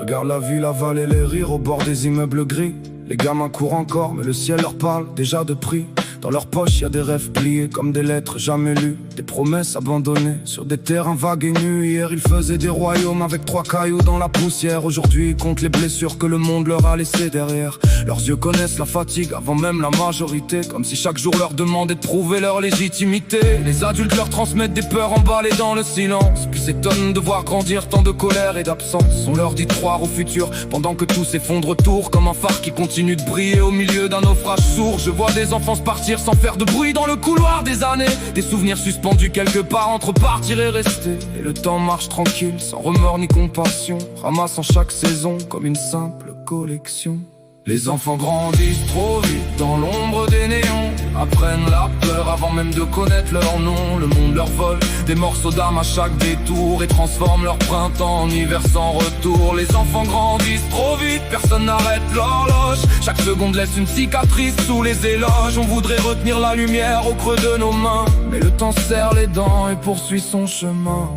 Regarde la ville avaler les rires au bord des immeubles gris. Les gamins courent encore, mais le ciel leur parle déjà de prix. Dans leur poche, y a des rêves pliés comme des lettres jamais lues. Des promesses abandonnées sur des terrains vagues et nus. Hier, ils faisaient des royaumes avec 3 cailloux dans la poussière. Aujourd'hui, ils comptent les blessures que le monde leur a laissées derrière. Leurs yeux connaissent la fatigue avant même la majorité, comme si chaque jour leur demandait de prouver leur légitimité. Les adultes leur transmettent des peurs emballées dans le silence, puis s'étonnent de voir grandir tant de colère et d'absence. On leur dit de croire au futur, pendant que tout s'effondre autour, comme un phare qui continue de briller au milieu d'un naufrage sourd. Je vois des enfants se partir sans faire de bruit dans le couloir des années, des souvenirs suspendus quelque part entre partir et rester. Et le temps marche tranquille, sans remords ni compassion, ramassant chaque saison comme une simple collection. Les enfants grandissent trop vite dans l'ombre des néons, apprennent la peur avant même de connaître leur nom. Le monde leur vole des morceaux d'âme à chaque détour et transforme leur printemps en hiver sans retour. Les enfants grandissent trop vite, personne n'arrête l'horloge. Chaque seconde laisse une cicatrice sous les éloges. On voudrait retenir la lumière au creux de nos mains, mais le temps serre les dents et poursuit son chemin.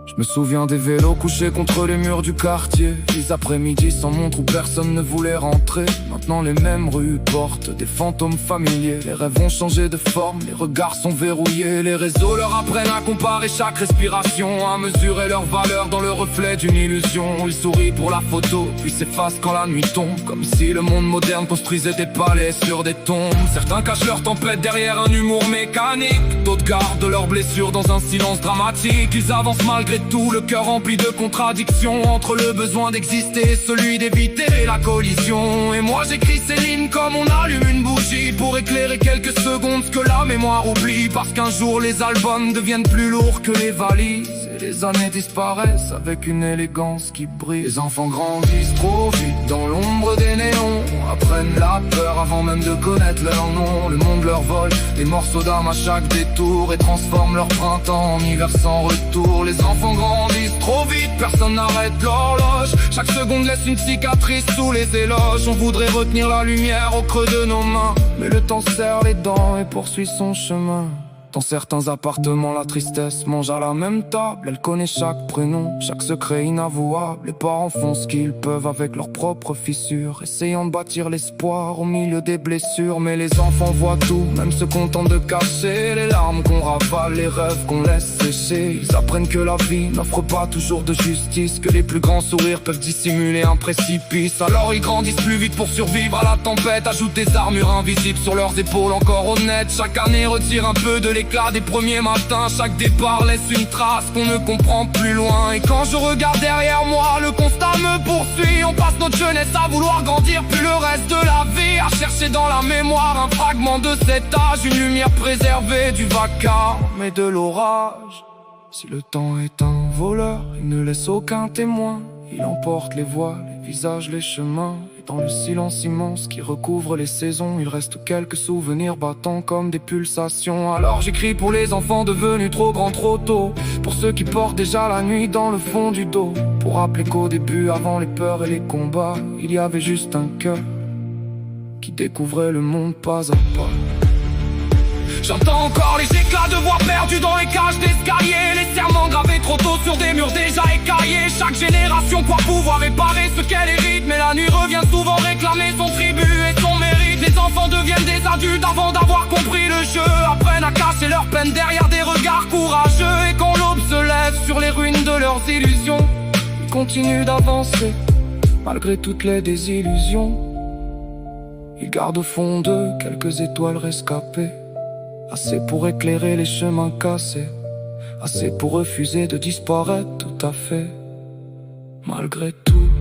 Je me souviens des vélos couchés contre les murs du quartier, les après-midi sans montre où personne ne voulait rentrer. Maintenant les mêmes rues portent des fantômes familiers. Les rêves ont changé de forme, les regards sont verrouillés. Les réseaux leur apprennent à comparer chaque respiration, à mesurer leur valeur dans le reflet d'une illusion. Ils sourient pour la photo, puis s'effacent quand la nuit tombe, comme si le monde moderne construisait des palais sur des tombes. Certains cachent leur tempête derrière un humour mécanique, d'autres gardent leurs blessures dans un silence dramatique. Ils avancent malgré tout, le cœur rempli de contradictions, entre le besoin d'exister et celui d'éviter la collision. Et moi j'écris ces lignes comme on allume une bougie, pour éclairer quelques secondes ce que la mémoire oublie. Parce qu'un jour les albums deviennent plus lourds que les valises, et les années disparaissent avec une élégance qui brille. Les enfants grandissent trop vite dans l'ombre des néons, apprennent la peur avant même de connaître leur nom. Le monde leur vole des morceaux d'âme à chaque détour et transforme leur printemps en hiver sans retour. Les enfants grandissent trop vite, personne n'arrête l'horloge. Chaque seconde laisse une cicatrice sous les éloges. On voudrait retenir la lumière au creux de nos mains, mais le temps serre les dents et poursuit son chemin. Dans certains appartements, la tristesse mange à la même table. Elle connaît chaque prénom, chaque secret inavouable. Les parents font ce qu'ils peuvent avec leurs propres fissures, essayant de bâtir l'espoir au milieu des blessures. Mais les enfants voient tout, même se contentent de cacher les larmes qu'on ravale, les rêves qu'on laisse sécher. Ils apprennent que la vie n'offre pas toujours de justice, que les plus grands sourires peuvent dissimuler un précipice. Alors ils grandissent plus vite pour survivre à la tempête, ajoutent des armures invisibles sur leurs épaules encore honnêtes. Chaque année retire un peu de l'éclat des premiers matins, chaque départ laisse une trace qu'on ne comprend plus loin. Et quand je regarde derrière moi, le constat me poursuit. On passe notre jeunesse à vouloir grandir, puis le reste de la vie à chercher dans la mémoire un fragment de cet âge, une lumière préservée du vacarme et de l'orage. Si le temps est un voleur, il ne laisse aucun témoin. Il emporte les voies, les visages, les chemins. Et dans le silence immense qui recouvre les saisons, il reste quelques souvenirs battant comme des pulsations. Alors j'écris pour les enfants devenus trop grands trop tôt, pour ceux qui portent déjà la nuit dans le fond du dos, pour rappeler qu'au début, avant les peurs et les combats, il y avait juste un cœur qui découvrait le monde pas à pas. J'entends encore les éclats de voix perdues dans les cages d'escalier, les serments gravés trop tôt sur des murs déjà écaillés. Chaque génération croit pouvoir réparer ce qu'elle hérite, mais la nuit revient souvent réclamer son tribut et son mérite. Les enfants deviennent des adultes avant d'avoir compris le jeu, apprennent à cacher leur peine derrière des regards courageux. Et quand l'aube se lève sur les ruines de leurs illusions, ils continuent d'avancer malgré toutes les désillusions. Ils gardent au fond d'eux quelques étoiles rescapées, assez pour éclairer les chemins cassés, assez pour refuser de disparaître tout à fait, malgré tout.